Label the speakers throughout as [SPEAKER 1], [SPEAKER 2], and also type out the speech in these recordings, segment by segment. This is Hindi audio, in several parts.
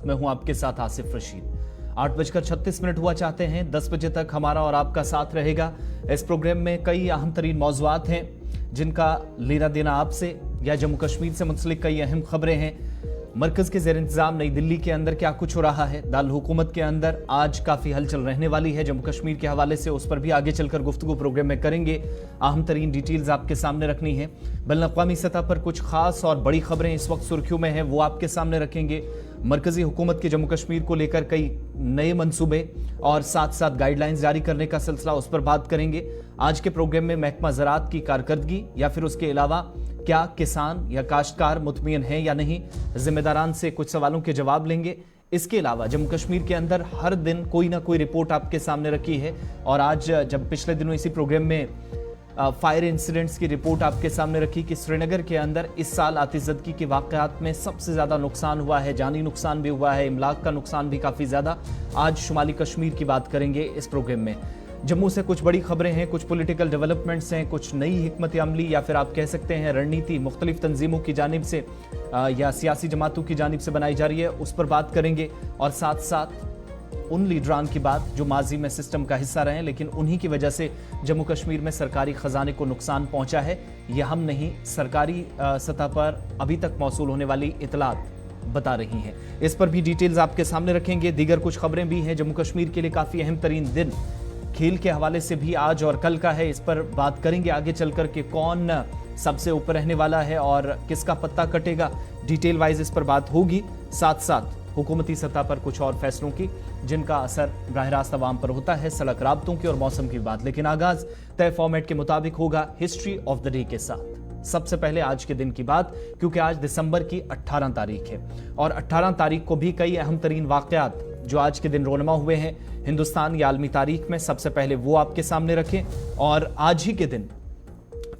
[SPEAKER 1] मैं हूं आपके साथ आसिफ रशीद। 8:36 हुआ। चाहते हैं 10 बजे तक हमारा और आपका साथ रहेगा। इस प्रोग्राम में कई अहम तरीन मौज़ूआत हैं जिनका लेना देना आपसे या जम्मू कश्मीर से मुंसलिक कई अहम खबरें हैं। मरकज के ज़ेर इंतजाम नई दिल्ली के अंदर क्या कुछ हो रहा है, दारुल हुकूमत के अंदर आज काफ़ी हलचल रहने वाली है जम्मू कश्मीर के हवाले से, उस पर भी आगे चलकर गुफ्तगू प्रोग्राम में करेंगे। अहम तरीन डिटेल्स आपके सामने रखनी है। बैनुल-अक़वामी सतह पर कुछ खास और बड़ी खबरें इस वक्त सुर्खियों में हैं, वो आपके सामने रखेंगे। मरकजी हुकूमत के जम्मू कश्मीर को लेकर कई नए मंसूबे और साथ साथ गाइडलाइंस जारी करने का सिलसिला, उस पर बात करेंगे। आज के प्रोग्राम में महकमा ज़राअत की कारकर्दगी या फिर उसके अलावा क्या किसान या काश्तकार मुतमईन हैं या नहीं, जिम्मेदारान से कुछ सवालों के जवाब लेंगे। इसके अलावा जम्मू कश्मीर के अंदर हर दिन कोई ना कोई रिपोर्ट आपके सामने रखी है और आज जब पिछले दिनों इसी प्रोग्राम में फायर इंसिडेंट्स की रिपोर्ट आपके सामने रखी कि श्रीनगर के अंदर इस साल आतिशज़दगी के वाक़यात में सबसे ज़्यादा नुकसान हुआ है, जानी नुकसान भी हुआ है, इमलाक का नुकसान भी काफ़ी ज़्यादा। आज शुमाली कश्मीर की बात करेंगे इस प्रोग्राम में। जम्मू से कुछ बड़ी खबरें हैं, कुछ पॉलिटिकल डेवलपमेंट्स हैं, कुछ नई हिकमत अमली या फिर आप कह सकते हैं रणनीति मुख्तलिफ तंजीमों की जानिब से या सियासी जमातों की जानिब से बनाई जा रही है, उस पर बात करेंगे। और साथ साथ उन लीडरान की बात जो माजी में सिस्टम का हिस्सा रहे लेकिन उन्हीं की वजह से जम्मू कश्मीर में सरकारी खजाने को नुकसान पहुंचा है, यह हम नहीं, सरकारी सतह पर अभी तक मौसूल होने वाली इतलात बता रही हैं। इस पर भी डिटेल्स आपके सामने रखेंगे। दीगर कुछ खबरें भी हैं। जम्मू कश्मीर के लिए काफ़ी अहम तरीन दिन खेल के हवाले से भी आज और कल का है, इस पर बात करेंगे आगे चलकर कि कौन सबसे ऊपर रहने वाला है और किसका पत्ता कटेगा। डिटेल वाइज इस पर बात होगी। साथ साथ हुकूमती सतह पर कुछ और फैसलों की जिनका असर बराह रास्त अवाम पर होता है, सड़क राब्तों की और मौसम की बात। लेकिन आगाज तय फॉर्मेट के मुताबिक होगा हिस्ट्री ऑफ द डे के साथ। सबसे पहले आज के दिन की बात, क्योंकि आज दिसंबर की 18 तारीख है और 18 तारीख को भी कई अहम तरीन वाकयात जो आज के दिन रोनमा हुए हैं हिंदुस्तान या आलमी तारीख में, सबसे पहले वो आपके सामने रखें। और आज ही के दिन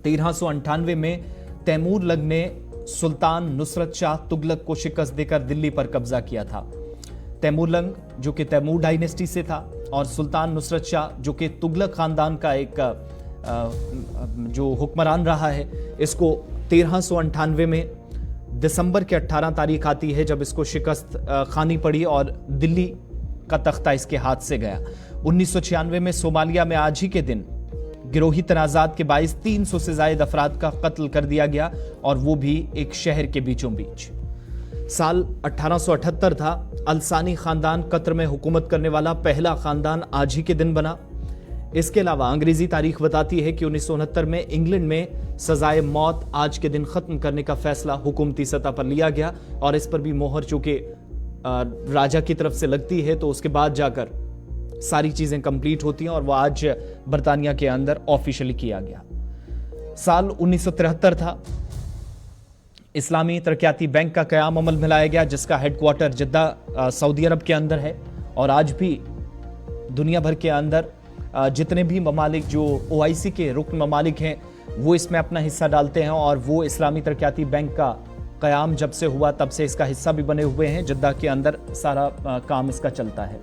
[SPEAKER 1] 1398 में तैमूर लंग ने सुल्तान नुसरत शाह तुगलक को शिकस्त देकर दिल्ली पर कब्जा किया था। तैमूर लंग जो कि तैमूर डायनेस्टी से था और सुल्तान नुसरत शाह जो कि तुगलक खानदान का एक जो हुक्मरान रहा है, इसको 1398 में दिसंबर की 18 तारीख आती है जब इसको शिकस्त खानी पड़ी और दिल्ली का तख्ता इसके हाथ से गया। 1996 में सोमालिया में आज ही के दिन गिरोही तनाजात के बाइस 300 से ज्यादा अफराद का कत्ल कर दिया गया और वो भी एक शहर के बीचों बीच। साल 1878 था। अलसानी खानदान कतर में हुकूमत करने वाला पहला खानदान आज ही के दिन बना। इसके अलावा अंग्रेजी तारीख बताती है कि 1969 में इंग्लैंड में सजाए मौत आज के दिन खत्म करने का फैसला हुकूमती सतह पर लिया गया और इस पर भी मोहर चूंकि राजा की तरफ से लगती है तो उसके बाद जाकर सारी चीजें कंप्लीट होती हैं और वह आज बरतानिया के अंदर ऑफिशियली किया गया। साल 1973 था। इस्लामी तरक्याती बैंक का क़याम अमल में लाया गया जिसका हेडक्वार्टर जिद्दा सऊदी अरब के अंदर है और आज भी दुनिया भर के अंदर जितने भी ममालिक जो OIC के रुकन ममालिक हैं वो इसमें अपना हिस्सा डालते हैं और वो इस्लामी तरक्याती बैंक का क़याम जब से हुआ तब से इसका हिस्सा भी बने हुए हैं। जिद्दा के अंदर सारा काम इसका चलता है।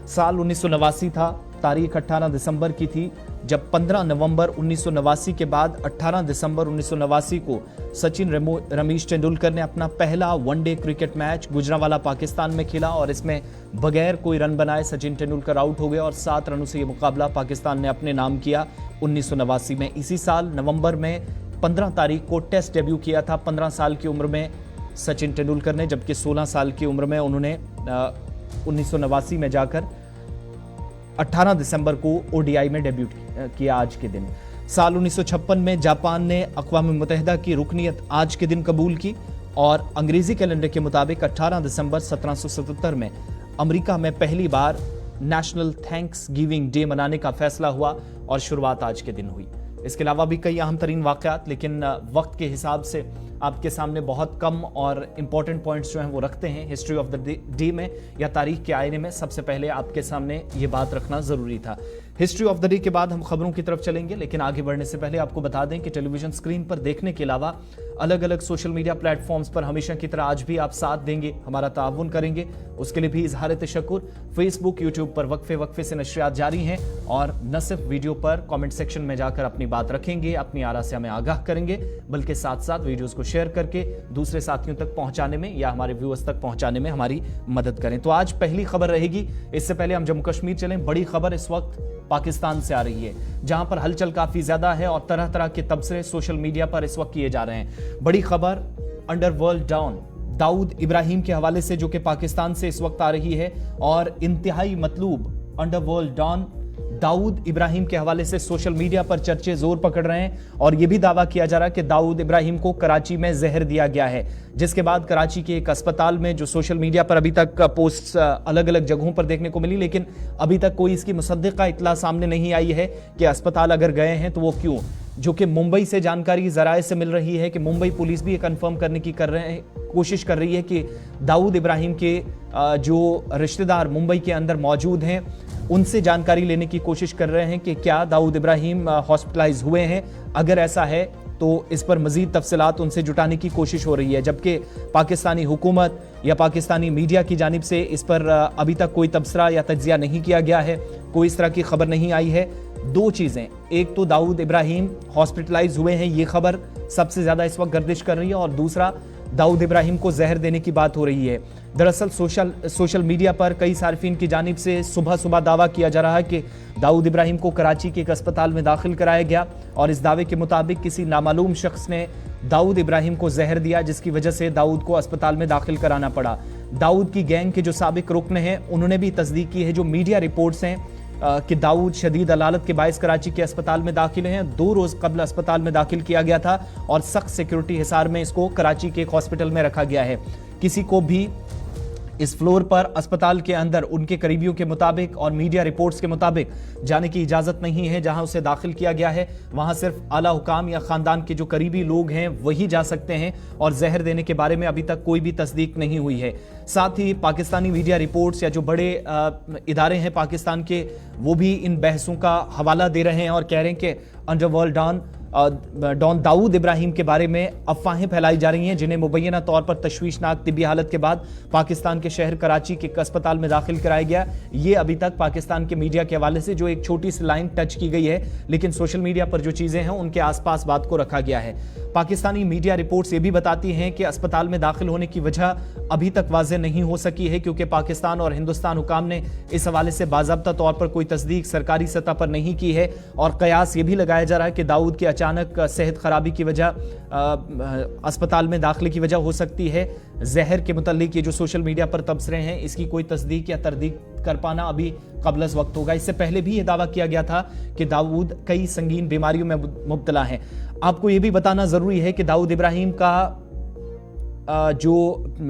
[SPEAKER 1] साल 1989 था। तारीख 18 दिसंबर की थी जब 15 नवंबर 1989 के बाद 18 दिसंबर 1989 को सचिन रमेश तेंदुलकर ने अपना पहला one day cricket match Gujranwala Pakistan में खेला और इसमें बगैर कोई रन बनाए सचिन तेंदुलकर आउट हो गए और 7 रनों से यह मुकाबला पाकिस्तान ने अपने नाम किया 1989 में। इसी साल नवंबर में 15 तारीख को टेस्ट डेब्यू किया था 15 साल की उम्र में सचिन तेंदुलकर ने, जबकि 16 साल की उम्र में उन्होंने 1989 में जाकर 18 दिसंबर को ODI में डेब्यूट किया आज के दिन। साल 1956 में जापान ने अक़वाम मुत्तहिदा की रुकनीत आज के दिन कबूल की और अंग्रेजी कैलेंडर के मुताबिक 18 दिसंबर 1777 में अमेरिका में पहली बार नेशनल थैंक्स गिविंग डे मनाने का फैसला हुआ और शुरुआत आज के दिन हुई। इसके अलावा भी कई अहम तरीन वाक़यात, लेकिन वक्त के हिसाब से आपके सामने बहुत कम और इंपॉर्टेंट पॉइंट्स जो हैं वो रखते हैं हिस्ट्री ऑफ द डे में या तारीख के आईने में। सबसे पहले आपके सामने ये बात रखना ज़रूरी था। हिस्ट्री ऑफ द डे के बाद हम खबरों की तरफ चलेंगे, लेकिन आगे बढ़ने से पहले आपको बता दें कि टेलीविजन स्क्रीन पर देखने के अलावा अलग अलग सोशल मीडिया प्लेटफॉर्म्स पर हमेशा की तरह आज भी आप साथ देंगे, हमारा ताउन करेंगे, उसके लिए भी इजहार तशक्कुर। फेसबुक, यूट्यूब पर वक्फे वक्फे से नशरियात जारी हैं और न सिर्फ वीडियो पर कमेंट सेक्शन में जाकर अपनी बात रखेंगे, अपनी आरा से हमें आगाह करेंगे, बल्कि साथ साथ वीडियोस को शेयर करके दूसरे साथियों तक पहुंचाने में या हमारे व्यूअर्स तक पहुंचाने में हमारी मदद करें। तो आज पहली खबर रहेगी, इससे पहले हम जम्मू कश्मीर चलें। बड़ी खबर इस वक्त पाकिस्तान से आ रही है, जहां पर हलचल काफी ज्यादा है और तरह तरह के तबसरे सोशल मीडिया पर इस वक्त किए जा रहे हैं। बड़ी खबर अंडरवर्ल्ड डॉन दाऊद इब्राहिम के हवाले से, जो कि पाकिस्तान से इस वक्त आ रही है और इंतहाई मतलूब अंडरवर्ल्ड डॉन दाऊद इब्राहिम के हवाले से सोशल मीडिया पर चर्चे जोर पकड़ रहे हैं और यह भी दावा किया जा रहा है कि दाऊद इब्राहिम को कराची में जहर दिया गया है, जिसके बाद कराची के एक अस्पताल में, जो सोशल मीडिया पर अभी तक पोस्ट अलग अलग जगहों पर देखने को मिली, लेकिन अभी तक कोई इसकी मुसद्दिका इत्तला सामने नहीं आई है कि अस्पताल अगर गए हैं तो वो क्यों। जो कि मुंबई से जानकारी जराए से मिल रही है कि मुंबई पुलिस भी ये कंफर्म करने की कोशिश कर रही है कि दाऊद इब्राहिम के जो रिश्तेदार मुंबई के अंदर मौजूद हैं उनसे जानकारी लेने की कोशिश कर रहे हैं कि क्या दाऊद इब्राहिम हॉस्पिटलाइज हुए हैं। अगर ऐसा है तो इस पर मजीद तफसीलात उनसे जुटाने की कोशिश हो रही है, जबकि पाकिस्तानी हुकूमत या पाकिस्तानी मीडिया की जानिब से इस पर अभी तक कोई तबसरा या तज्जिया नहीं किया गया है, कोई इस तरह की खबर नहीं आई है। दो चीजें, एक तो दाऊद इब्राहिम हॉस्पिटलाइज हुए हैं, ये खबर सबसे ज्यादा इस वक्त गर्दिश कर रही है, और दूसरा दाऊद इब्राहिम को जहर देने की बात हो रही है। दरअसल सोशल मीडिया पर कई सार्फिन की जानिब से सुबह सुबह दावा किया जा रहा है कि दाऊद इब्राहिम को कराची के एक अस्पताल में दाखिल कराया गया और इस दावे के मुताबिक किसी नामालूम शख्स ने दाऊद इब्राहिम को जहर दिया, जिसकी वजह से दाऊद को अस्पताल में दाखिल कराना पड़ा। दाऊद की गैंग के जो साबिक रुकन हैं उन्होंने भी तस्दीक की है जो मीडिया रिपोर्ट्स हैं कि दाऊद शदीद अलालत के बायस कराची के अस्पताल में दाखिल हैं। 2 रोज कबल अस्पताल में दाखिल किया गया था और सख्त सिक्योरिटी हिसार में इसको कराची के एक हॉस्पिटल में रखा गया है। किसी को भी इस फ्लोर पर अस्पताल के अंदर उनके करीबियों के मुताबिक और मीडिया रिपोर्ट्स के मुताबिक जाने की इजाजत नहीं है। जहां उसे दाखिल किया गया है वहां सिर्फ आला हुकाम या खानदान के जो करीबी लोग हैं वही जा सकते हैं और जहर देने के बारे में अभी तक कोई भी तस्दीक नहीं हुई है। साथ ही पाकिस्तानी मीडिया रिपोर्ट्स या जो बड़े इदारे हैं पाकिस्तान के, वो भी इन बहसों का हवाला दे रहे हैं और कह रहे हैं कि अंडरवर्ल्ड डॉन दाऊद इब्राहिम के बारे में अफवाहें फैलाई जा रही हैं, जिन्हें मुबैना तौर पर तशवीशनाक तिब्बी हालत के बाद पाकिस्तान के शहर कराची के एक अस्पताल में दाखिल कराया गया। ये अभी तक पाकिस्तान के मीडिया के हवाले से जो एक छोटी सी लाइन टच की गई है, लेकिन सोशल मीडिया पर जो चीजें हैं उनके आसपास बात को रखा गया है। पाकिस्तानी मीडिया रिपोर्ट्स ये भी बताती हैं कि अस्पताल में दाखिल होने की वजह अभी तक वाज़ेह नहीं हो सकी है, क्योंकि पाकिस्तान और हिंदुस्तान हुकाम ने इस हवाले से बाज़ाब्ता तौर पर कोई तस्दीक सरकारी सतह पर नहीं की है और कयास ये भी लगाया जा रहा है कि दाऊद के अचानक सेहत खराबी की वजह अस्पताल में दाखिले की वजह हो सकती है। जहर के मुतालिक ये जो सोशल मीडिया पर तबसरे हैं, इसकी कोई तस्दीक या तरदीक कर पाना अभी कबल वक्त होगा। इससे पहले भी ये दावा किया गया था कि दाऊद कई संगीन बीमारियों में मुब्तला हैं। आपको ये भी बताना जरूरी है कि दाऊद इब्राहिम का जो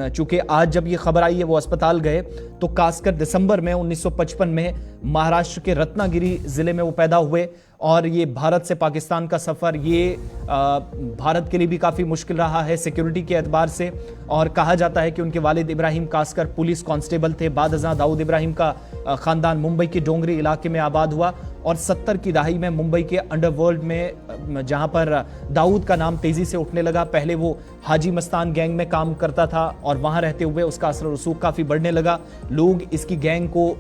[SPEAKER 1] चूंकि आज जब ये खबर आई है वो अस्पताल गए, तो खासकर दिसंबर में 1955 में महाराष्ट्र के रत्नागिरी जिले में वो पैदा हुए और ये भारत से पाकिस्तान का सफ़र ये भारत के लिए भी काफ़ी मुश्किल रहा है सिक्योरिटी के एतबार से। और कहा जाता है कि उनके वालिद इब्राहिम कासकर पुलिस कांस्टेबल थे। बाद अज़ां दाऊद इब्राहिम का ख़ानदान मुंबई के डोंगरी इलाके में आबाद हुआ और 70 की दहाई में मुंबई के अंडरवर्ल्ड में, जहां पर दाऊद का नाम तेज़ी से उठने लगा, पहले वो हाजी मस्तान गैंग में काम करता था और वहां रहते हुए उसका असर रसूख काफ़ी बढ़ने लगा। लोग इसकी गैंग को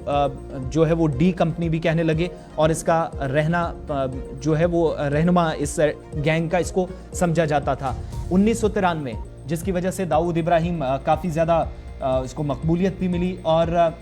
[SPEAKER 1] जो है वो डी कंपनी भी कहने लगे और इसका रहना जो है वो रहनुमा इस गैंग का इसको समझा जाता था। 1993 जिसकी वजह से दाऊद इब्राहिम काफ़ी ज़्यादा इसको मकबूलियत भी मिली और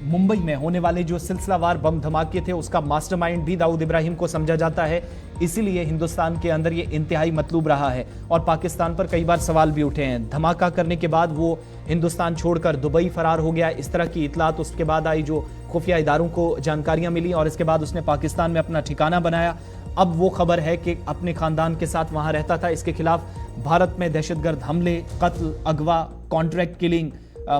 [SPEAKER 1] मुंबई में होने वाले जो सिलसिलावार बम धमाके थे उसका मास्टरमाइंड भी दाऊद इब्राहिम को समझा जाता है। इसीलिए हिंदुस्तान के अंदर ये इंतहाई मतलूब रहा है और पाकिस्तान पर कई बार सवाल भी उठे हैं। धमाका करने के बाद वो हिंदुस्तान छोड़कर दुबई फरार हो गया, इस तरह की इतलात उसके बाद आई, जो खुफिया इदारों को जानकारियां मिली और इसके बाद उसने पाकिस्तान में अपना ठिकाना बनाया। अब वो खबर है कि अपने खानदान के साथ वहां रहता था। इसके खिलाफ भारत में दहशतगर्द हमले, कत्ल, अगवा, कॉन्ट्रैक्ट किलिंग,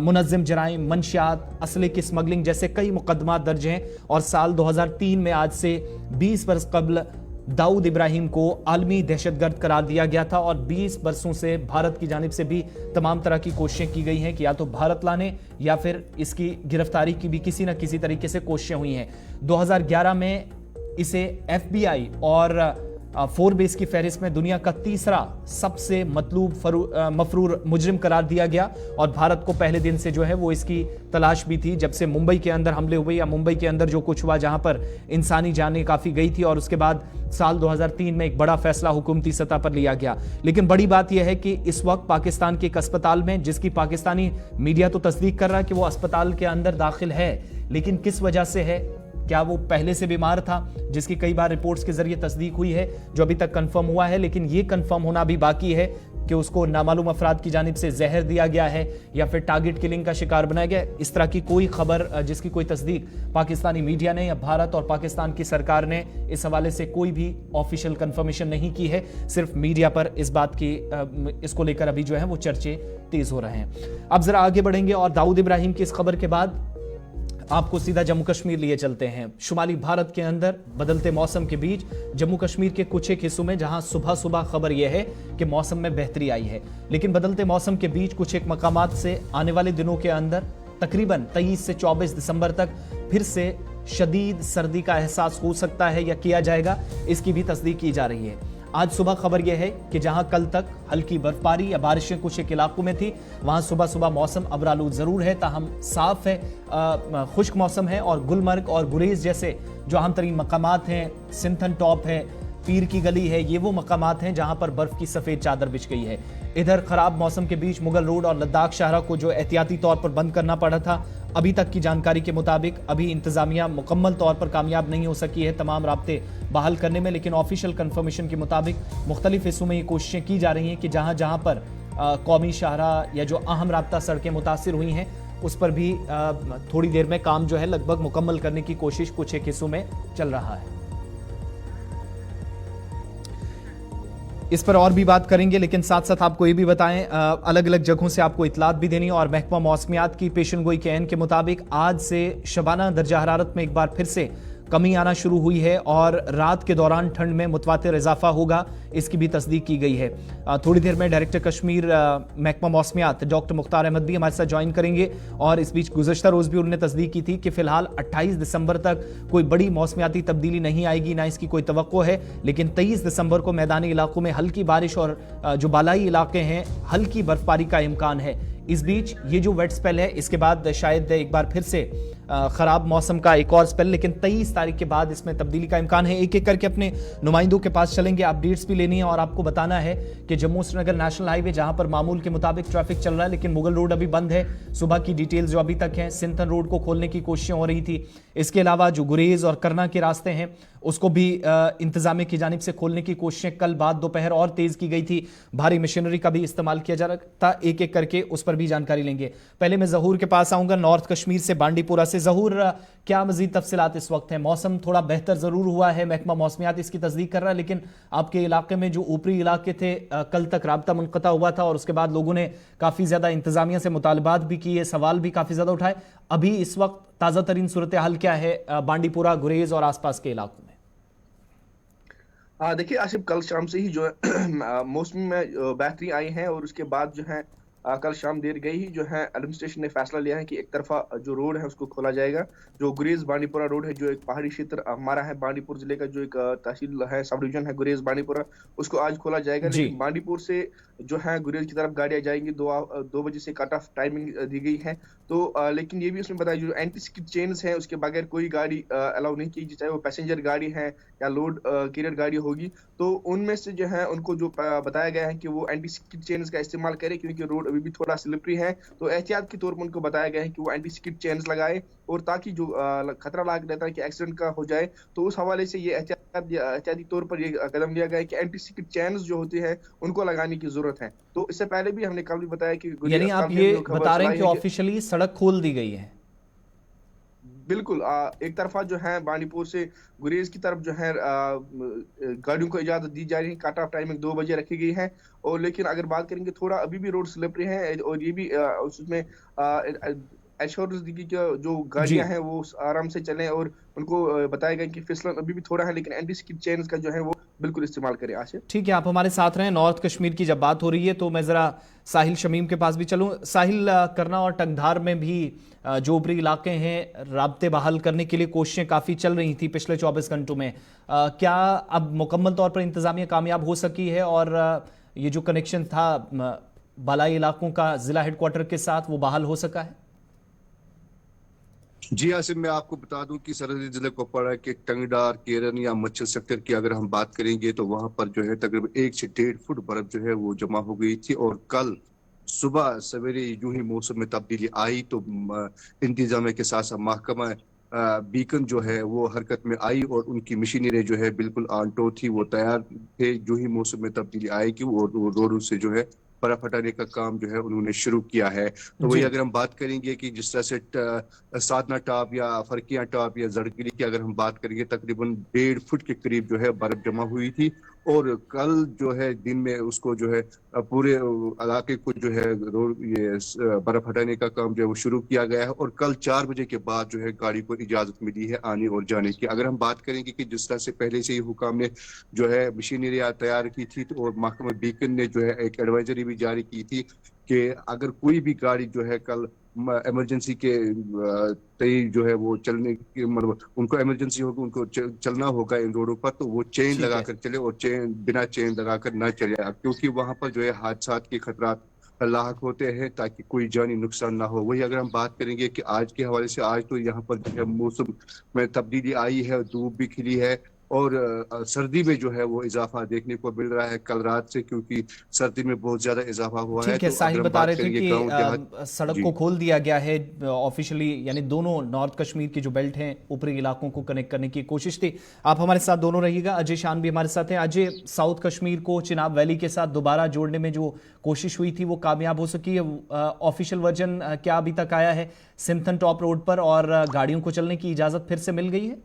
[SPEAKER 1] मुनज़्ज़म जराइम, मंशियात, असले की स्मगलिंग जैसे कई मुकदमा दर्ज हैं और साल 2003 में आज से 20 वर्ष कबल दाऊद इब्राहिम को आलमी दहशतगर्द करार दिया गया था और 20 बरसों से भारत की जानिब से भी तमाम तरह की कोशिशें की गई हैं कि या तो भारत लाने या फिर इसकी गिरफ्तारी की भी किसी न किसी तरीके से कोशिशें हुई हैं। 2011 में इसे FBI और फोरब्स की फहरिस्त में दुनिया का तीसरा सबसे मतलूब मफरूर मुजरिम करार दिया गया और भारत को पहले दिन से जो है वो इसकी तलाश भी थी, जब से मुंबई के अंदर हमले हुए या मुंबई के अंदर जो कुछ हुआ जहां पर इंसानी जानें काफी गई थी और उसके बाद साल 2003 में एक बड़ा फैसला हुकूमती सतह पर लिया गया। लेकिन बड़ी बात यह है कि इस वक्त पाकिस्तान के एक अस्पताल में, जिसकी पाकिस्तानी मीडिया तो तस्दीक कर रहा है कि वो अस्पताल के अंदर दाखिल है, लेकिन किस वजह से है, क्या वो पहले से बीमार था, जिसकी कई बार रिपोर्ट्स के जरिए तस्दीक हुई है, जो अभी तक कंफर्म हुआ है, लेकिन ये कंफर्म होना भी बाकी है कि उसको नामालूम अफराद की जानिब से जहर दिया गया है या फिर टारगेट किलिंग का शिकार बनाया गया। इस तरह की कोई खबर जिसकी कोई तस्दीक पाकिस्तानी मीडिया ने या भारत और पाकिस्तान की सरकार ने इस हवाले से कोई भी ऑफिशियल कंफर्मेशन नहीं की है। सिर्फ मीडिया पर इस बात की इसको लेकर अभी जो है वो चर्चे तेज हो रहे हैं। अब जरा आगे बढ़ेंगे और दाऊद इब्राहिम की इस खबर के बाद आपको सीधा जम्मू कश्मीर लिए चलते हैं। शुमाली भारत के अंदर बदलते मौसम के बीच जम्मू कश्मीर के कुछ एक हिस्सों में जहां सुबह सुबह खबर यह है कि मौसम में बेहतरी आई है, लेकिन बदलते मौसम के बीच कुछ एक मकामात से आने वाले दिनों के अंदर तकरीबन 23 से 24 दिसंबर तक फिर से शदीद सर्दी का एहसास हो सकता है या किया जाएगा, इसकी भी तस्दीक की जा रही है। आज सुबह खबर यह है कि जहां कल तक हल्की बर्फबारी या बारिशें कुछ एक इलाकों में थी, वहां सुबह सुबह मौसम अबरालूद जरूर है, ताहम साफ है, खुश्क मौसम है और गुलमर्ग और गुरेज जैसे जो अहम तरीन मकामात हैं, सिंथन टॉप है, पीर की गली है, ये वो मकामात हैं जहां पर बर्फ की सफेद चादर बिछ गई है। इधर खराब मौसम के बीच मुगल रोड और लद्दाख शाहरा को जो एहतियाती तौर पर बंद करना पड़ा था, अभी तक की जानकारी के मुताबिक अभी इंतजामिया मुकम्मल तौर पर कामयाब नहीं हो सकी है तमाम राब्ते बहाल करने में, लेकिन ऑफिशियल कंफर्मेशन के मुताबिक मुख्तलिफ हिस्सों में ये कोशिशें की जा रही हैं कि जहां जहां पर कौमी शाहरा या जो अहम राब्ता सड़कें मुतासिर हुई हैं उस पर भी थोड़ी देर में काम जो है लगभग मुकम्मल करने की कोशिश कुछ एक हिस्सों में चल रहा है। इस पर और भी बात करेंगे, लेकिन साथ साथ आपको ये भी बताएं, अलग अलग जगहों से आपको इतलात भी देनी और महकमा मौसमियात की पेशनगोई के ऐन के मुताबिक आज से शबाना दर्जा हरारत में एक बार फिर से कमी आना शुरू हुई है और रात के दौरान ठंड में मुतवातिर इजाफा होगा, इसकी भी तस्दीक की गई है। थोड़ी देर में डायरेक्टर कश्मीर महकमा मौसमियात डॉक्टर मुख्तार अहमद भी हमारे साथ ज्वाइन करेंगे और इस बीच गुज़श्ता रोज़ भी उन्होंने तस्दीक की थी कि फिलहाल 28 दिसंबर तक कोई बड़ी मौसमियाती तब्दीली नहीं आएगी, ना इसकी कोई तवक्को है, लेकिन 23 दिसंबर को मैदानी इलाकों में हल्की बारिश और जो बालाई इलाके हैं हल्की बर्फबारी का इम्कान है। इस बीच ये जो वेट स्पेल है इसके बाद शायद एक बार फिर से खराब मौसम का एक और स्पेल, लेकिन 23 तारीख के बाद इसमें तब्दीली का इम्कान है। एक एक करके अपने नुमाइंदों के पास चलेंगे, अपडेट्स भी लेनी है और आपको बताना है कि जम्मू श्रीनगर नेशनल हाईवे जहां पर मामूल के मुताबिक ट्रैफिक चल रहा है, लेकिन मुगल रोड अभी बंद है। सुबह की डिटेल्स जो अभी तक हैं, सिंथन रोड को खोलने की कोशिशें हो रही थी। इसके अलावा जो गुरेज और करना के रास्ते हैं उसको भी इंतजामिया की जानिब से खोलने की कोशिशें कल बाद दोपहर और तेज की गई थी। भारी मशीनरी का भी इस्तेमाल किया जा रहा था। एक एक करके उस पर भी जानकारी लेंगे। पहले मैं जहूर के पास आऊंगा, नॉर्थ कश्मीर से बांडीपुरा से। जहूर, क्या मजीद तफसीलात इस वक्त है? मौसम थोड़ा बेहतर जरूर हुआ है, महकमा मौसमियात इसकी तस्दीक कर रहा है, लेकिन आपके इलाके में जो ऊपरी इलाके थे कल तक राब्ता मुनक़ता हुआ था और उसके बाद लोगों ने काफी ज्यादा इंतजामिया से मुतालबात भी किए, सवाल भी काफी ज्यादा उठाए। अभी इस वक्त ताजा तरीन सूरत हाल क्या है बांडीपुरा, गुरेज और आसपास के इलाकों में?
[SPEAKER 2] देखिए आसिफ, कल शाम से ही जो है मौसम में बेहतरी आई है और उसके बाद जो है कल शाम देर गई ही जो है एडमिनिस्ट्रेशन ने फैसला लिया है कि एक तरफा जो रोड है उसको खोला जाएगा। जो गुरेज बांडीपुरा रोड है, जो एक पहाड़ी क्षेत्र हमारा है, बांडीपुर जिले का जो एक तहसील है, सब डिवीजन है गुरेज बांडीपुरा, उसको आज खोला जाएगा। लेकिन बांडीपुर से जो है गुरेज की तरफ गाड़ियां जाएंगी, 2 बजे से कट ऑफ टाइमिंग दी गई है। तो लेकिन ये भी उसमें बताया जो एंटी स्किड चेन्स है उसके बगैर कोई गाड़ी अलाउ नहीं की, चाहे वो पैसेंजर गाड़ी है या लोड कैरियर गाड़ी होगी। तो उनमें से जो है उनको जो बताया गया है कि वो एंटी स्किड चेन्स का इस्तेमाल करें, क्योंकि रोड अभी भी थोड़ा स्लिपरी है। तो एहतियात के तौर पर उनको बताया गया है कि वो एंटी स्किड चेन्स लगाए और ताकि जो खतरा लाग रहता है कि एक्सीडेंट का हो जाए, तो उस हवाले से ये एहतियाती तौर पर ये कदम लिया गया है कि एंटी स्किड चेन्स जो होती है उनको लगाने की जरूरत है। तो इससे पहले भी हमने कल भी बताया कि
[SPEAKER 1] यानी आप ये बता रहे हैं कि ऑफिशियली सड़क खोल दी गई है?
[SPEAKER 2] बिल्कुल, एक तरफा जो है बांडीपुर से गुरेज की तरफ जो है गाड़ियों को इजाजत दी जा रही है। कट ऑफ टाइमिंग 2 बजे रखी गई है। और लेकिन अगर बात करेंगे, थोड़ा अभी भी रोड स्लिपरी है और ये भी उसमें एश्योरेंस दी कि जो गाड़ियां हैं वो आराम से चलें, और उनको बताया गया कि फिसलन अभी भी थोड़ा है, लेकिन एंटी स्किड चेन्स का जो है वो बिल्कुल इस्तेमाल करें। आसिफ,
[SPEAKER 1] ठीक है, आप हमारे साथ रहें। नॉर्थ कश्मीर की जब बात हो रही है तो मैं जरा साहिल शमीम के पास भी चलूं। साहिल, करना और टंगधार में भी जो ऊपरी इलाके हैं, राब्ते बहाल करने के लिए कोशिशें काफी चल रही थी पिछले 24 घंटों में। क्या अब मुकम्मल तौर पर इंतजामिया कामयाब हो सकी है और ये जो कनेक्शन था बालाई इलाकों का जिला हेडक्वार्टर के साथ वो बहाल हो सका है?
[SPEAKER 3] जी आसिफ, मैं आपको बता दूं कि सरहदी जिले कुपवाड़ा के टंगडार, केरन या मच्छर सेक्टर की अगर हम बात करेंगे तो वहां पर जो है तकरीबन 1 से 1.5 फुट बर्फ जो है वो जमा हो गई थी। और कल सुबह सवेरे यूं ही मौसम में तब्दीली आई तो इंतजामिया के साथ साथ महकमा बीकन जो है वो हरकत में आई और उनकी मशीनरी जो है बिल्कुल ऑन टो थी, वो तैयार थे। जो ही मौसम में तब्दीली आएगी वो रोडों से जो है बर्फ हटाने का काम जो है उन्होंने शुरू किया है। तो वही अगर हम बात करेंगे कि जिस तरह से साधना टॉप या फरकिया टॉप या जड़गिरी की अगर हम बात करेंगे, तकरीबन 1.5 फुट के करीब जो है बर्फ जमा हुई थी। और कल जो है दिन में उसको जो है पूरे इलाके को जो है ये बर्फ हटाने का काम जो है वो शुरू किया गया है। और कल 4 बजे के बाद जो है गाड़ी को इजाजत मिली है आने और जाने की। अगर हम बात करेंगे कि जिस तरह से पहले से ही हुकाम ने जो है मशीनरी तैयार की थी तो और महकमा बीकन ने जो है एक एडवाइजरी भी जारी की थी कि अगर कोई भी गाड़ी जो है कल इमरजेंसी के तय जो है वो चलने की, मतलब उनको इमरजेंसी होगी, उनको चलना होगा इन रोडों पर, तो वो चेन लगाकर चले और चेन बिना चेन लगाकर ना चले, क्योंकि वहां पर जो है हादसा के खतरात लाक होते हैं ताकि कोई जानी नुकसान ना हो। वही अगर हम बात करेंगे कि आज के हवाले से, आज तो यहाँ पर जो है मौसम में तब्दीली आई है, धूप भी खिली है और सर्दी में जो है वो इजाफा देखने को मिल रहा है कल रात से, क्योंकि सर्दी में बहुत ज्यादा इजाफा हुआ है।
[SPEAKER 1] ठीक है, साहिल बता रहे थे कि सड़क को खोल दिया गया है ऑफिशियली, यानी दोनों नॉर्थ कश्मीर की जो बेल्ट हैं ऊपरी इलाकों को कनेक्ट करने की कोशिश थी। आप हमारे साथ दोनों रहिएगा। अजय शान भी हमारे साथ हैं। अजय, साउथ कश्मीर को चिनाब वैली के साथ दोबारा जोड़ने में जो कोशिश हुई थी वो कामयाब हो सकी है? ऑफिशियल वर्जन क्या अभी तक आया है सिम्थन टॉप रोड पर, और गाड़ियों को चलने की इजाजत फिर से मिल गई है?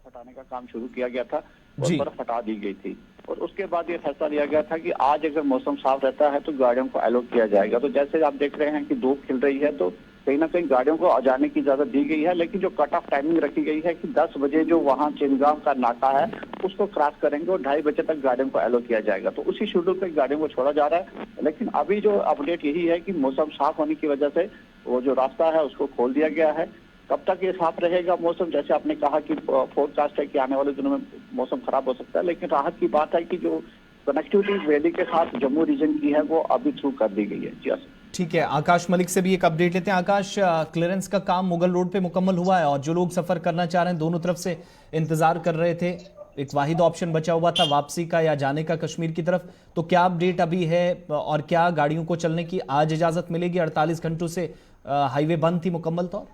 [SPEAKER 4] हटाने का काम शुरू किया गया था और बर्फ हटा दी गई थी, और उसके बाद ये फैसला लिया गया था कि आज अगर मौसम साफ रहता है तो गाड़ियों को अलाउ किया जाएगा। तो जैसे आप देख रहे हैं कि धूप खिल रही है तो कहीं ना कहीं गाड़ियों को आ जाने की इजाजत दी गई है, लेकिन जो कट ऑफ टाइमिंग रखी गई है कि 10 बजे जो वहाँ चिनगांव का नाका है उसको क्रॉस करेंगे और 2:30 बजे तक गाड़ियों को अलाउ किया जाएगा। तो उसी शेड्यूल पर गाड़ियों को छोड़ा जा रहा है, लेकिन अभी जो अपडेट यही है कि मौसम साफ होने की वजह से वो जो रास्ता है उसको खोल दिया गया है। कब तक ये साफ रहेगा मौसम, जैसे आपने कहा कि फोरकास्ट है कि आने वाले दिनों में मौसम खराब हो सकता है, लेकिन राहत की बात है कि जो कनेक्टिविटी वैली के साथ जम्मू रीजन की है वो अभी थ्रू कर दी गई है। जी
[SPEAKER 1] ठीक है, आकाश मलिक से भी एक अपडेट लेते हैं। आकाश, क्लियरेंस का काम मुगल रोड पे मुकम्मल हुआ है और जो लोग सफर करना चाह रहे हैं, दोनों तरफ से इंतजार कर रहे थे, एक वाहिद ऑप्शन बचा हुआ था वापसी का या जाने का कश्मीर की तरफ, तो क्या अपडेट अभी है और क्या गाड़ियों को चलने की आज इजाजत मिलेगी? 48 घंटों से हाईवे बंद थी मुकम्मल तौर।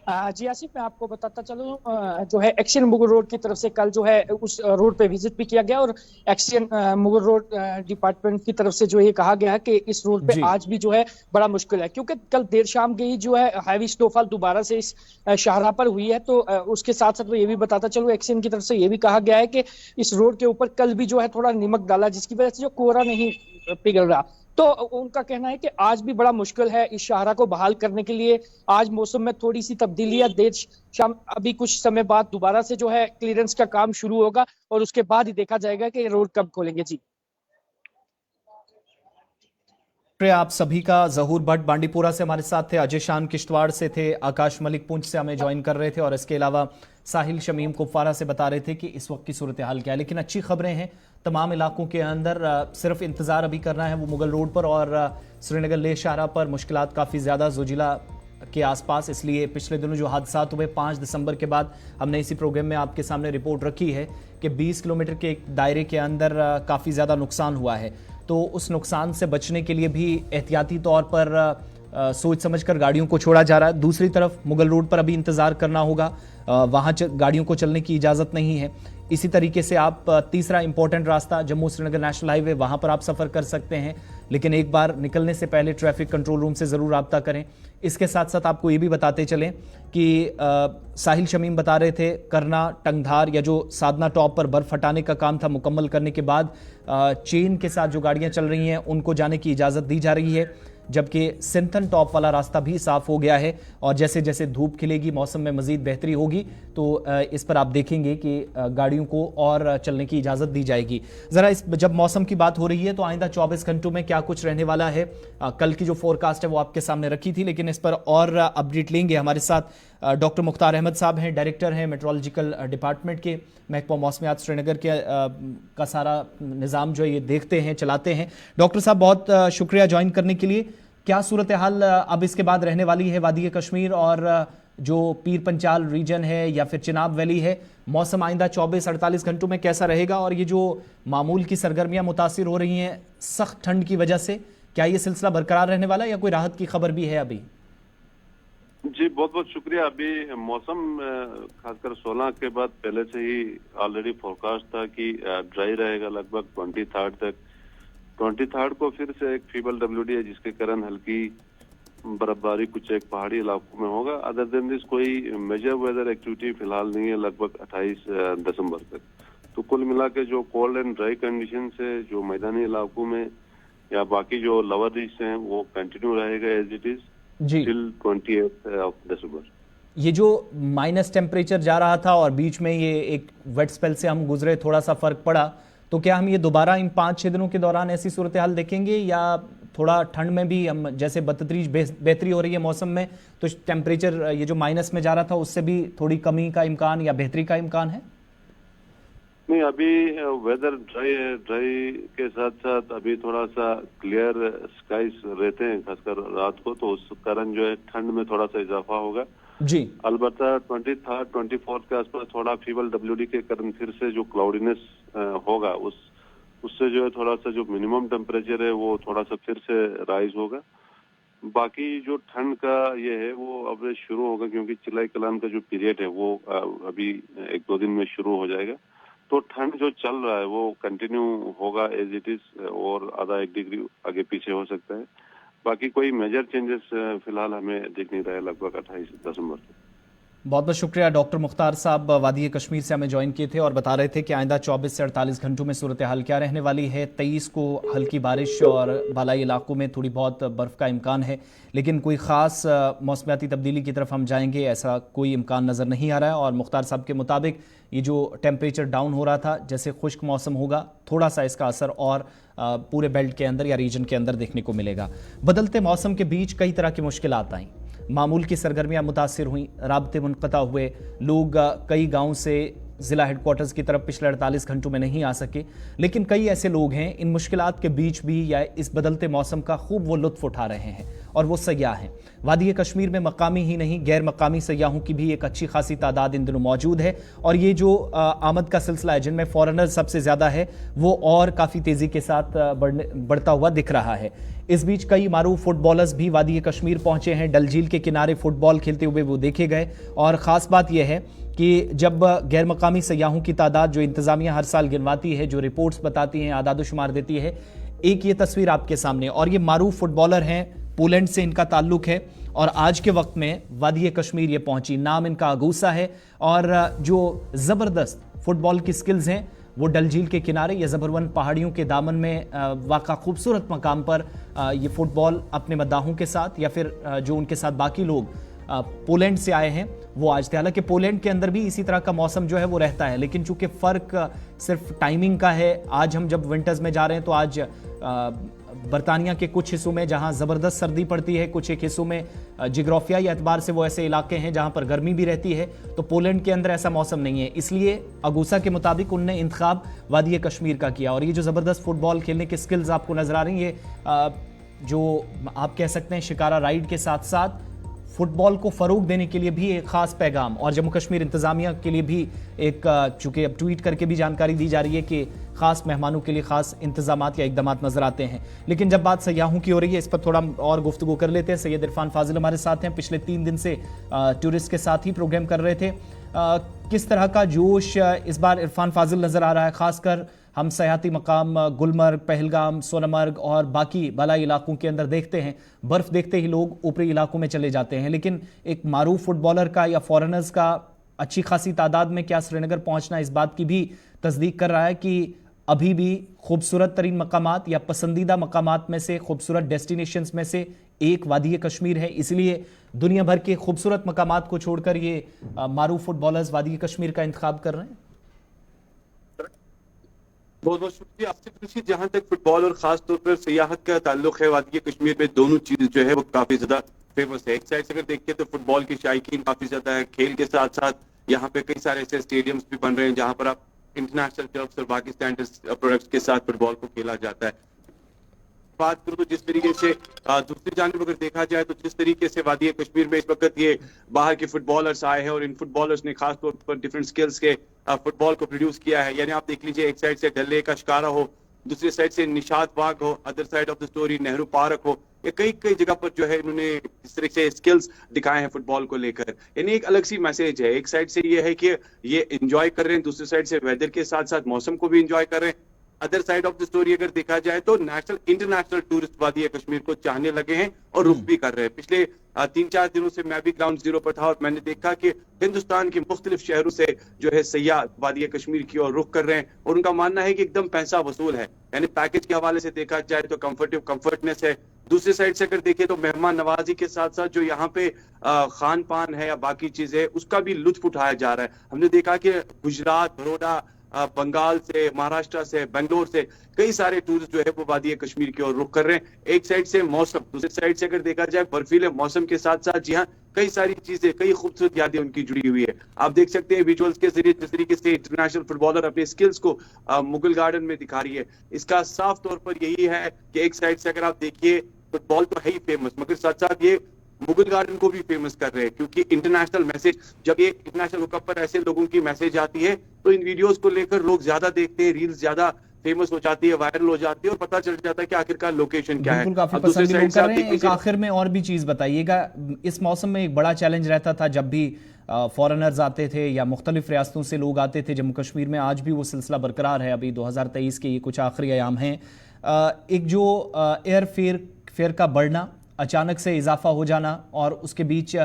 [SPEAKER 5] जी आसिफ, मैं आपको बताता चलूं, जो है एक्शन मुगल रोड की तरफ से कल जो है उस रोड पे विजिट भी किया गया और एक्शन मुगल रोड डिपार्टमेंट की तरफ से जो ये कहा गया है कि इस रोड पे आज भी जो है बड़ा मुश्किल है, क्योंकि कल देर शाम गई जो है हैवी स्नोफॉल दोबारा से इस शाहरा पर हुई है। तो उसके साथ साथ ये भी बताता चलूं, एक्शन की तरफ से ये भी कहा गया है कि इस रोड के ऊपर कल भी जो है थोड़ा नमक डाला, जिसकी वजह से जो कोहरा नहीं पिघल रहा। तो उनका कहना है कि आज भी बड़ा मुश्किल है इस शाहरा को बहाल करने के लिए। आज मौसम में थोड़ी सी तब्दीली है, देर शाम अभी कुछ समय बाद दोबारा से जो है क्लियरेंस का काम शुरू होगा और उसके बाद ही देखा जाएगा कि रोड कब खोलेंगे। जी
[SPEAKER 1] आप सभी का, जहूर भट्ट बांडीपुरा से हमारे साथ थे, अजय शान किश्तवाड़ से थे, आकाश मलिक पुंछ से हमें ज्वाइन कर रहे थे और इसके अलावा साहिल शमीम कुपवाड़ा से बता रहे थे कि इस वक्त की सूरत हाल क्या है। लेकिन अच्छी खबरें हैं तमाम इलाकों के अंदर, सिर्फ इंतजार अभी करना है वो मुगल रोड पर और श्रीनगर लेह शाहरा पर मुश्किलात काफ़ी ज़्यादा जोजिला के आसपास। इसलिए पिछले दिनों जो हादसात हुए 5 दिसंबर के बाद हमने इसी प्रोग्राम में आपके सामने रिपोर्ट रखी है कि 20 किलोमीटर के एक दायरे के अंदर काफ़ी ज़्यादा नुकसान हुआ है। तो उस नुकसान से बचने के लिए भी एहतियाती तौर पर सोच समझकर गाड़ियों को छोड़ा जा रहा है। दूसरी तरफ मुगल रोड पर अभी इंतज़ार करना होगा, वहाँ गाड़ियों को चलने की इजाज़त नहीं है। इसी तरीके से आप तीसरा इंपॉर्टेंट रास्ता जम्मू श्रीनगर नेशनल हाईवे, वहाँ पर आप सफ़र कर सकते हैं, लेकिन एक बार निकलने से पहले ट्रैफिक कंट्रोल रूम से ज़रूर रब्ता करें। इसके साथ साथ आपको ये भी बताते चलें कि साहिल शमीम बता रहे थे करना टंगधार या जो साधना टॉप पर बर्फ हटाने का काम था मुकम्मल करने के बाद चेन के साथ जो गाड़ियां चल रही हैं उनको जाने की इजाज़त दी जा रही है, जबकि सिंथन टॉप वाला रास्ता भी साफ हो गया है। और जैसे जैसे धूप खिलेगी, मौसम में मजीद बेहतरी होगी तो इस पर आप देखेंगे कि गाड़ियों को और चलने की इजाज़त दी जाएगी। ज़रा इस जब मौसम की बात हो रही है तो आइंदा 24 घंटों में क्या कुछ रहने वाला है, कल की जो फोरकास्ट है वो आपके सामने रखी थी, लेकिन इस पर और अपडेट लेंगे। हमारे साथ डॉक्टर मुख्तार अहमद साहब हैं, डायरेक्टर हैं मेट्रोलॉजिकल डिपार्टमेंट के, महकमा मौसमियात श्रीनगर के का सारा निज़ाम जो है ये देखते हैं, चलाते हैं। डॉक्टर साहब बहुत शुक्रिया ज्वाइन करने के लिए। क्या सूरत हाल अब इसके बाद रहने वाली है वादी कश्मीर और जो पीर पंचाल रीजन है या फिर चिनाब वैली है, मौसम आइंदा 24-48 घंटों में कैसा रहेगा? और ये जो मामूल की सरगर्मियां मुतासिर हो रही हैं सख्त ठंड की वजह से, क्या ये सिलसिला बरकरार रहने वाला है या कोई राहत की खबर भी है अभी?
[SPEAKER 6] जी बहुत बहुत शुक्रिया। अभी मौसम खासकर 16 के बाद पहले से ही ऑलरेडी फोरकास्ट था कि ड्राई रहेगा लगभग 23 तक। 23 को फिर से एक फीबल WD है जिसके कारण हल्की बर्फबारी कुछ एक पहाड़ी इलाकों में होगा। अदर देन दिस कोई मेजर वेदर एक्टिविटी फिलहाल नहीं है लगभग 28 दिसंबर तक। तो कुल मिला के जो कोल्ड एंड ड्राई कंडीशन है जो मैदानी इलाकों में या बाकी जो लोअर रीच हैं वो कंटिन्यू रहेगा एज इट इज टिल 28 दिसंबर।
[SPEAKER 1] ये जो माइनस टेम्परेचर जा रहा था और बीच में ये एक वेट स्पेल से हम गुजरे, थोड़ा सा फर्क पड़ा, तो क्या हम ये दोबारा इन 5-6 दिनों के दौरान ऐसी सूरत हाल देखेंगे या थोड़ा ठंड में भी हम जैसे बतदरीज बेहतरी हो रही है मौसम में तो टेम्परेचर ये जो माइनस में जा रहा था उससे भी थोड़ी कमी का इम्कान या बेहतरी का इम्कान है?
[SPEAKER 6] नहीं, अभी वेदर ड्राई है। ड्राई के साथ साथ अभी थोड़ा सा क्लियर स्काइज रहते हैं खासकर रात को, तो उस कारण जो है ठंड में थोड़ा सा इजाफा होगा
[SPEAKER 1] जी।
[SPEAKER 6] अलबत्ता 23, 24 के आसपास थोड़ा फीबल WD के कारण फिर से जो क्लाउडीनेस होगा उससे जो है थोड़ा सा जो मिनिमम टेम्परेचर है वो थोड़ा सा फिर से राइज होगा। बाकी जो ठंड का ये है वो अब शुरू होगा क्योंकि चिलाई कलान का जो पीरियड है वो अभी 1-2 दिन में शुरू हो जाएगा। तो ठंड जो चल रहा है वो कंटिन्यू होगा एज इट इज और आधा 1 डिग्री आगे पीछे हो सकता है। बाकी कोई मेजर चेंजेस फिलहाल हमें दिख नहीं रहा है लगभग 28 दिसंबर से।
[SPEAKER 1] बहुत बहुत शुक्रिया। डॉक्टर मुख्तार साहब वादी कश्मीर से हमें ज्वाइन किए थे और बता रहे थे कि आइंदा 24 से 48 घंटों में सूरत हाल क्या रहने वाली है। 23 को हल्की बारिश और बालाई इलाकों में थोड़ी बहुत बर्फ़ का इम्कान है, लेकिन कोई ख़ास मौसमियाती तब्दीली की तरफ हम जाएंगे ऐसा कोई इम्कान नज़र नहीं आ रहा है। और मुख्तार साहब के मुताबिक ये जो टेम्परेचर डाउन हो रहा था, जैसे खुश्क मौसम होगा थोड़ा सा इसका असर और पूरे बेल्ट के अंदर या रीजन के अंदर देखने को मिलेगा। बदलते मौसम के बीच कई तरह की मुश्किलात आईं, मामूल की सरगर्मियां मुतासिर हुई, राब्ते मुनक़ता हुए, लोग कई गाँव से ज़िला हेडक्वार्टर्स की तरफ पिछले 48 घंटों में नहीं आ सके, लेकिन कई ऐसे लोग हैं इन मुश्किलात के बीच भी या इस बदलते मौसम का खूब वो लुत्फ़ उठा रहे हैं और वो सयाह हैं। वादी कश्मीर में मकामी ही नहीं गैर मकामी सयाहों की भी एक अच्छी खासी तादाद इन दिनों मौजूद है और ये जो आमद का सिलसिला है जिनमें फॉरेनर सबसे ज़्यादा है वो और काफ़ी तेज़ी के साथ बढ़ता हुआ दिख रहा है। इस बीच कई मारूफ फुटबॉलर्स भी वादी कश्मीर पहुंचे हैं, डल झील के किनारे फुटबॉल खेलते हुए वो देखे गए। और ख़ास बात यह है कि जब गैर मकामी सयाहों की तादाद जो इंतज़ामिया हर साल गिनवाती है, जो रिपोर्ट्स बताती हैं, आदाद-ओ-शुमार देती है, एक ये तस्वीर आपके सामने। और ये मारूफ फुटबॉलर हैं, पोलैंड से इनका ताल्लुक है और आज के वक्त में वादी कश्मीर ये पहुंची। नाम इनका अगूसा है और जो ज़बरदस्त फुटबॉल की स्किल्स हैं वो डल झील के किनारे या ज़बरवन पहाड़ियों के दामन में वाक़ा खूबसूरत मकाम पर ये फुटबॉल अपने मद्दाहों के साथ या फिर जो उनके साथ बाकी लोग पोलैंड से आए हैं वो आज थे। हालांकि पोलैंड के अंदर भी इसी तरह का मौसम जो है वो रहता है, लेकिन चूंकि फ़र्क सिर्फ टाइमिंग का है। आज हम जब विंटर्स में जा रहे हैं तो आज बरतानिया के कुछ हिस्सों में जहां ज़बरदस्त सर्दी पड़ती है, कुछ एक हिस्सों में जियोग्राफियाई एतबार से वो ऐसे इलाके हैं जहां पर गर्मी भी रहती है, तो पोलैंड के अंदर ऐसा मौसम नहीं है। इसलिए अगूसा के मुताबिक उनने इंतखाब वादी कश्मीर का किया। और ये जो ज़बरदस्त फुटबॉल खेलने की स्किल्स आपको नज़र आ रही है, जो आप कह सकते हैं शिकारा राइड के साथ साथ फुटबॉल को फ़रोग देने के लिए भी एक ख़ास पैगाम और जम्मू कश्मीर इंतज़ामिया के लिए भी एक, चूँकि अब ट्वीट करके भी जानकारी दी जा रही है कि ख़ास मेहमानों के लिए ख़ास इंतज़ामात या इक़दामात नज़र आते हैं। लेकिन जब बात सयाहों की हो रही है इस पर थोड़ा और गुफ्तगू कर लेते हैं। सैयद इरफान फाजिल हमारे साथ हैं, पिछले 3 दिन से टूरिस्ट के साथ ही प्रोग्राम कर रहे थे। किस तरह का जोश इस बार इरफान फाजिल नज़र आ रहा है, ख़ासकर हम सयाहती मकाम गुलमर्ग, पहलगाम, सोनमर्ग और बाकी बलाई इलाकों के अंदर देखते हैं, बर्फ देखते ही लोग ऊपरी इलाकों में चले जाते हैं। लेकिन एक मारूफ फुटबॉलर का या फॉरेनर्स का अच्छी खासी तादाद में क्या श्रीनगर पहुंचना इस बात की भी तस्दीक कर रहा है कि अभी भी खूबसूरत तरीन मकामात या पसंदीदा मकामात में से, खूबसूरत डेस्टिनेशंस में से एक वादी कश्मीर है। इसलिए दुनिया भर के खूबसूरत मकामात को छोड़कर ये मारूफ फुटबॉलर्स वादी कश्मीर का इंतखाब कर रहे हैं।
[SPEAKER 7] बहुत बहुत शुक्रिया आसिफ रशीद। जहां तक फुटबॉल और खास तौर पर सियाहत का ताल्लुक है, वादी कश्मीर में दोनों चीजें जो है वो काफी ज्यादा फेमस है। एक साइड से अगर देखिए तो फुटबॉल के शायकीन काफी ज्यादा है। खेल के साथ साथ यहाँ पे कई सारे ऐसे स्टेडियम्स भी बन रहे हैं जहां पर आप इंटरनेशनल टर्फ्स और बाकी स्टैंडर्ड्स प्रोडक्ट्स के साथ फुटबॉल को खेला जाता है। बात करूं तो जिस तरीके से दूसरी जानिब अगर देखा जाए तो जिस तरीके से वादी कश्मीर में इस वक्त ये बाहर के फुटबॉलर्स आए हैं और इन फुटबॉलर्स ने खास तौर पर डिफरेंट स्किल्स के फुटबॉल को प्रोड्यूस किया है। यानी आप देख लीजिए, एक साइड से डल लेक का शिकारा हो, दूसरी साइड से निशात बाग हो, other side of the story Nehru park हो, ये कई कई जगह पर जो है इन्होंने इस तरह से स्किल्स दिखाए हैं फुटबॉल को लेकर। यानी एक अलग सी मैसेज है। एक साइड से ये है कि ये एंजॉय कर रहे हैं, दूसरी साइड से वेदर के साथ साथ मौसम को भी एंजॉय कर रहे हैं। Other side of the story अगर देखा जाए तो नेशनल इंटरनेशनल टूरिस्ट वादी कश्मीर को चाहने लगे हैं और रुख भी कर रहे हैं। पिछले 3-4 दिनों से मैं भी ग्राउंड जीरो पर था और मैंने देखा कि हिंदुस्तान के मुख्तलिफ शहरों से जो है सयाह वादी कश्मीर की ओर रुख कर रहे हैं और उनका मानना है कि एकदम पैसा वसूल है। यानी पैकेज के हवाले से देखा जाए तो कंफर्टनेस है। दूसरी साइड से अगर देखें तो मेहमान नवाजी के साथ साथ जो यहाँ पे खान पान है या बाकी चीजें, उसका भी लुत्फ उठाया जा रहा है। हमने देखा कि गुजरात, बड़ौदा, बंगाल से, महाराष्ट्र से, बेंगलोर से कई सारे टूरिस्ट जो है वो वादी कश्मीर की ओर रुख कर रहे हैं। एक साइड से मौसम, दूसरी साइड से अगर देखा जाए बर्फीले मौसम के साथ साथ जी हाँ कई सारी चीजें, कई खूबसूरत यादें उनकी जुड़ी हुई है। आप देख सकते हैं विजुअल्स के जरिए जिस तरीके से इंटरनेशनल फुटबॉलर अपने स्किल्स को मुगल गार्डन में दिखा रही है। इसका साफ तौर पर यही है कि एक साइड से अगर आप देखिए फुटबॉल तो है ही फेमस, मगर साथ साथ ये मुगल गार्डन को भी फेमस कर रहे हैं, क्योंकि इंटरनेशनल मैसेज, जब ये इंटरनेशनल कप पर ऐसे लोगों की मैसेज आती है तो इन वीडियोस को लेकर लोग ज्यादा देखते हैं, रील्स ज्यादा फेमस हो जाती है, वायरल हो जाती है और पता चल जाता है कि आखिरकार लोकेशन क्या है।
[SPEAKER 1] काफी पसंद भी लोग कर रहे हैं। एक आखिर में और भी चीज बताइएगा, इस मौसम में एक बड़ा चैलेंज रहता था जब भी फॉरेनर्स आते थे या मुख्तलिफ रियासतों से लोग आते थे जम्मू कश्मीर में, आज भी वो सिलसिला बरकरार है। अभी 2023 के ये कुछ आखिरी अयाम हैं। एक जो एयर फेयर का बढ़ना, अचानक से इजाफा हो जाना और उसके बीच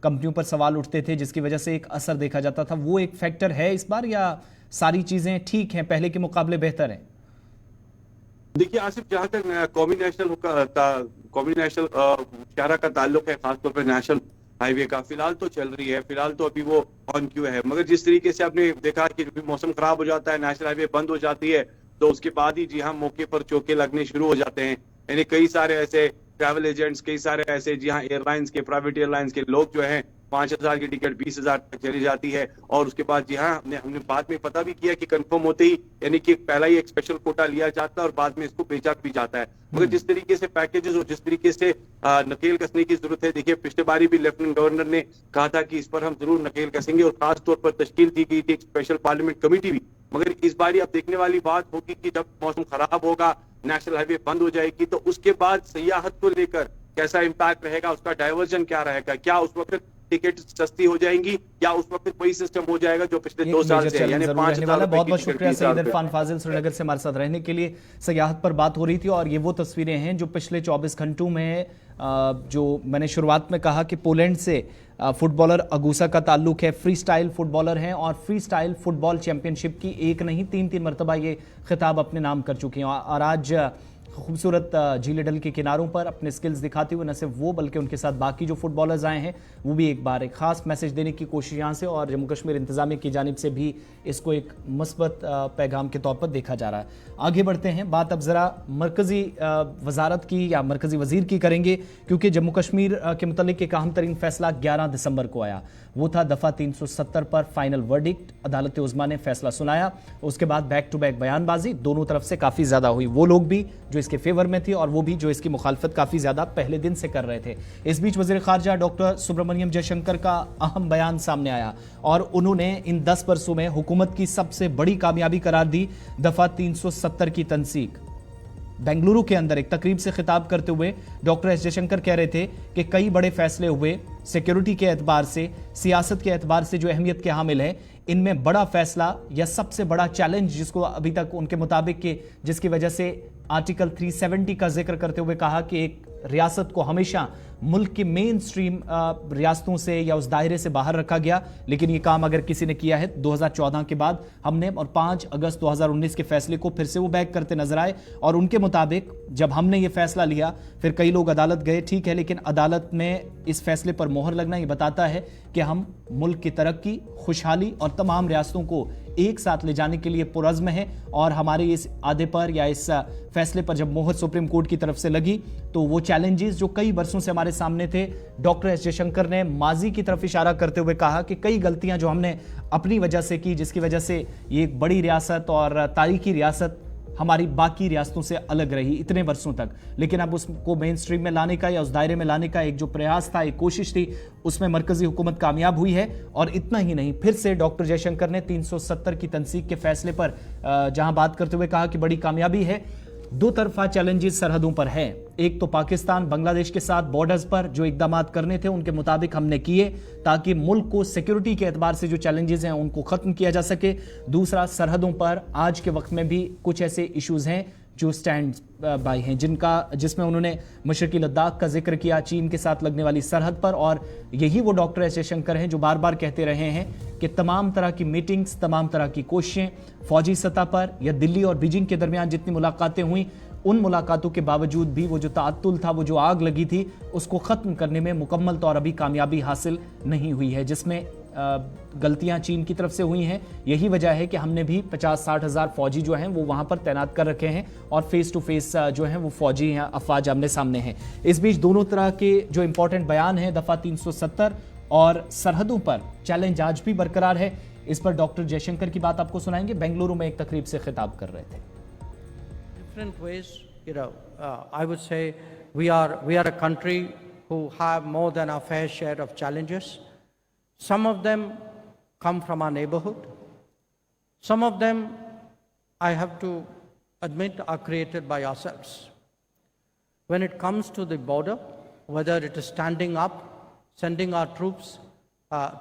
[SPEAKER 1] कंपनियों पर सवाल उठते थे जिसकी वजह से एक असर देखा जाता था, वो एक फैक्टर है इस बार या सारी चीजें ठीक हैं, पहले के मुकाबले बेहतर हैं?
[SPEAKER 7] देखिए आसिफ, जहां तक कौमी नेशनल शहरा का ताल्लुक है, खासतौर पर नेशनल हाईवे का, फिलहाल तो चल रही है, फिलहाल तो अभी वो ऑन क्यू है। मगर जिस तरीके से आपने देखा कि मौसम खराब हो जाता है, नेशनल हाईवे बंद हो जाती है, तो उसके बाद ही जी हाँ मौके पर चौके लगने शुरू हो जाते हैं। यानी कई सारे ऐसे ट्रैवल एजेंट्स, कई सारे ऐसे जी हाँ एयरलाइंस के, प्राइवेट एयरलाइंस के लोग जो हैं 5,000 की टिकट 20,000 तक चली जाती है। और उसके बाद जी हाँ हमने बाद में पता भी किया कि कंफर्म होते ही यानी कि पहला ही एक स्पेशल कोटा लिया जाता है और बाद में इसको बेचा भी जाता है। मगर जिस तरीके से पैकेजेस और जिस तरीके से नकेल कसने की जरूरत है, देखिए पिछले बारी भी लेफ्टिनेंट गवर्नर ने कहा था कि इस पर हम जरूर नकेल कसेंगे और खास तौर पर तश्कील की गई थी एक स्पेशल पार्लियामेंट कमेटी भी। मगर इस बारी अब देखने वाली बात होगी कि जब मौसम खराब होगा, नेशनल हाईवे बंद हो जाएगी, तो उसके बाद सियाहत को लेकर कैसा इम्पैक्ट रहेगा, उसका डायवर्जन क्या रहेगा, क्या उस वक्त टिकट सस्ती हो जाएंगी या उस वक्त वही सिस्टम हो जाएगा जो पिछले 2 साल से है, यानी 5,000।
[SPEAKER 1] बहुत बहुत शुक्रिया सईद इरफान फाजिल श्रीनगर से हमारे साथ रहने के लिए। सियाहत पर बात हो रही थी और ये वो तस्वीरें हैं जो पिछले 24 घंटों में, जो मैंने शुरुआत में कहा कि पोलैंड से फुटबॉलर अगूसा का ताल्लुक है, फ्री स्टाइल फुटबॉलर हैं और फ्री स्टाइल फुटबॉल चैंपियनशिप की एक नहीं 3 मरतबा ये खिताब अपने नाम कर चुकी हैं। और आज खूबसूरत झील डल के किनारों पर अपने स्किल्स दिखाते हुए न सिर्फ वो बल्कि उनके साथ बाकी जो फुटबॉलर्स आए हैं वो भी एक बार एक खास मैसेज देने की कोशिश यहाँ से और जम्मू कश्मीर इंतजामिया की जानिब से भी इसको एक मुस्बत पैगाम के तौर पर देखा जा रहा है। आगे बढ़ते हैं, बात अब ज़रा मरकज़ी वजारत की या मरकज़ी वज़ीर की करेंगे, क्योंकि जम्मू कश्मीर के मुतल्लिक़ एक अहम तरीन फैसला 11 दिसंबर को आया। वो था दफ़ा 370 पर फाइनल वर्डिक्ट। अदालत उज़्मा ने फैसला सुनाया, उसके बाद बैक टू बैक बयानबाजी दोनों तरफ से काफ़ी ज़्यादा हुई, वो लोग भी जो इसके फेवर में थी और वो भी जो इसकी मुखालफत काफ़ी ज़्यादा पहले दिन से कर रहे थे। इस बीच वज़ीर ख़ारजा डॉक्टर सुब्रमण्यम जयशंकर का अहम बयान सामने आया और उन्होंने इन 10 बरसों में हुकूमत की सबसे बड़ी कामयाबी करार दी दफ़ा 370 की तनसीक। बेंगलुरु के अंदर एक तकरीब से खिताब करते हुए डॉक्टर एस जयशंकर कह रहे थे कि कई बड़े फैसले हुए, सिक्योरिटी के एतबार से, सियासत के एतबार से जो अहमियत के हामिल है, इनमें बड़ा फैसला या सबसे बड़ा चैलेंज जिसको अभी तक उनके मुताबिक के जिसकी वजह से आर्टिकल 370 का जिक्र करते हुए कहा कि एक रियासत को हमेशा मुल्क के मेन स्ट्रीम रियासतों से या उस दायरे से बाहर रखा गया, लेकिन ये काम अगर किसी ने किया है 2014 के बाद हमने, और 5 अगस्त 2019 के फैसले को फिर से वो बैक करते नजर आए। और उनके मुताबिक जब हमने ये फैसला लिया फिर कई लोग अदालत गए, ठीक है, लेकिन अदालत में इस फैसले पर मोहर लगना ये बताता है कि हम मुल्क की तरक्की, खुशहाली और तमाम रियासतों को एक साथ ले जाने के लिए पुरज़्म है। और हमारे इस आदे पर या इस फैसले पर जब मोहर सुप्रीम कोर्ट की तरफ से लगी तो वो चैलेंजेस जो कई बरसों से हमारे सामने थे, डॉक्टर एस जयशंकर ने माजी की तरफ इशारा करते हुए कहा कि कई गलतियां जो हमने अपनी वजह से की, जिसकी वजह से ये एक बड़ी रियासत और तारीखी रियासत हमारी बाकी रियासतों से अलग रही इतने वर्षों तक, लेकिन अब उसको मेन स्ट्रीम में लाने का या उस दायरे में लाने का एक जो प्रयास था, एक कोशिश थी, उसमें मरकजी हुकूमत कामयाब हुई है। और इतना ही नहीं, फिर से डॉक्टर जयशंकर ने 370 की तनसीक के फैसले पर जहां बात करते हुए कहा कि बड़ी कामयाबी है। दो तरफा चैलेंजेस सरहदों पर हैं, एक तो पाकिस्तान बांग्लादेश के साथ बॉर्डर्स पर जो इकदाम करने थे उनके मुताबिक हमने किए ताकि मुल्क को सिक्योरिटी के एतबार से जो चैलेंजेस हैं उनको खत्म किया जा सके। दूसरा, सरहदों पर आज के वक्त में भी कुछ ऐसे इश्यूज हैं जो स्टैंड बाय हैं, जिसमें उन्होंने मशरकी लद्दाख का जिक्र किया, चीन के साथ लगने वाली सरहद पर। और यही वो डॉक्टर एस जयशंकर हैं जो बार बार कहते रहे हैं कि तमाम तरह की मीटिंग्स, तमाम तरह की कोशिशें फौजी सतह पर या दिल्ली और बीजिंग के दरमियान जितनी मुलाकातें हुई, उन मुलाकातों के बावजूद भी वो जो ताअत्तुल था, वो जो आग लगी थी, उसको ख़त्म करने में मुकम्मल तौर अभी कामयाबी हासिल नहीं हुई है, जिसमें गलतियां चीन की तरफ से हुई हैं। यही वजह है कि हमने भी 50-60 हज़ार फौजी जो हैं वो वहां पर तैनात कर रखे हैं और फेस टू फेस जो हैं वो फौजी हैं, अफवाज आमने सामने हैं। इस बीच दोनों तरह के जो इंपॉर्टेंट बयान हैं, दफ़ा 370 और सरहदों पर चैलेंज आज भी बरकरार है। इस पर डॉक्टर जयशंकर की बात आपको सुनाएंगे। बेंगलुरु में एक तकरीब से खिताब कर रहे थे।
[SPEAKER 8] Different ways, I would say we are a country who have more than our fair share of challenges. Some of them come from our neighborhood. Some of them, I have to admit, are created by ourselves. When it comes to the border, whether it is standing up, sending our troops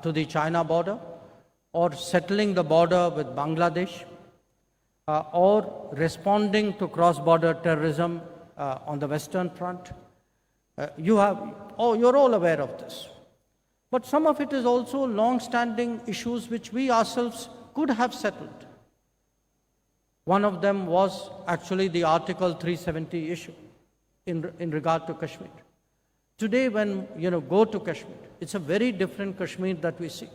[SPEAKER 8] to the China border, or settling the border with Bangladesh, or responding to cross-border terrorism on the Western Front, you're all aware of this. But some of it is also long-standing issues which we ourselves could have settled. One of them was actually the Article 370 issue in regard to Kashmir. Today, when go to Kashmir, it's a very different Kashmir that we see.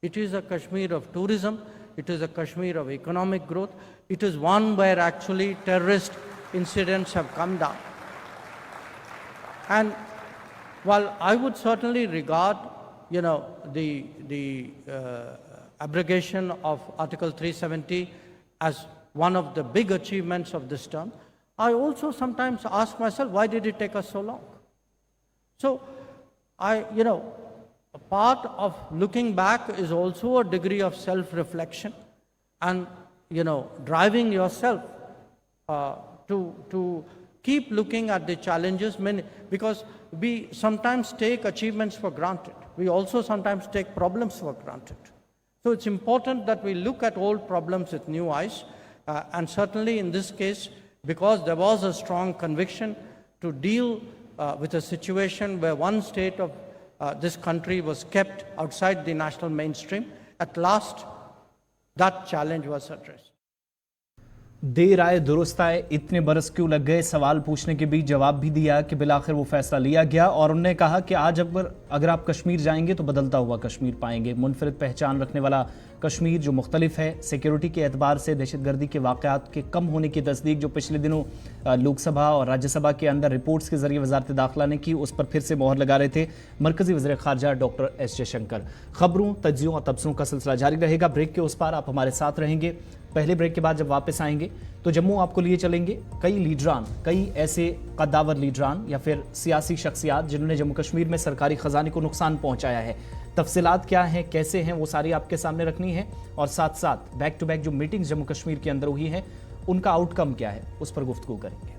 [SPEAKER 8] It is a Kashmir of tourism. It is a Kashmir of economic growth. It is one where actually terrorist incidents have come down. And while I would certainly regard the abrogation of Article 370 as one of the big achievements of this term, I also sometimes ask myself, why did it take us so long? So, a part of looking back is also a degree of self-reflection and, driving yourself to keep looking at the challenges, because we sometimes take achievements for granted. We also sometimes take problems for granted. So it's important that we look at old problems with new eyes. And certainly in this case, because there was a strong conviction to deal with a situation where one state of this country was kept outside the national mainstream, at last that challenge was addressed.
[SPEAKER 1] देर आए दुरुस्त आए, इतने बरस क्यों लग गए, सवाल पूछने के बीच जवाब भी दिया कि बिलाखिर वो फैसला लिया गया। और उन्होंने कहा कि आज अगर आप कश्मीर जाएंगे तो बदलता हुआ कश्मीर पाएंगे, मुनफरिद पहचान रखने वाला कश्मीर जो मुख्तलिफ है, सिक्योरिटी के एतबार से दहशतगर्दी के वाक़यात के कम होने की तस्दीक जो पिछले दिनों लोकसभा और राज्यसभा के अंदर रिपोर्ट्स के जरिए वजारत दाखिला ने की, उस पर फिर से मोहर लगा रहे थे मरकजी वज़ीर ख़ारजा डॉक्टर एस जयशंकर। खबरों, तज्जियों और तबसरों का सिलसिला जारी रहेगा। ब्रेक के उस पार आप हमारे साथ रहेंगे। पहले ब्रेक के बाद जब वापस आएंगे तो जम्मू आपको लिए चलेंगे कई लीडरान, कई ऐसे कद्दावर लीडरान या फिर सियासी शख्सियात जिन्होंने जम्मू कश्मीर में सरकारी खजाने को नुकसान पहुंचाया है। तफसीलात क्या हैं, कैसे हैं, वो सारी आपके सामने रखनी है। और साथ साथ बैक टू बैक जो मीटिंग्स जम्मू कश्मीर के अंदर हुई हैं उनका आउटकम क्या है, उस पर गुफ्तगू करेंगे।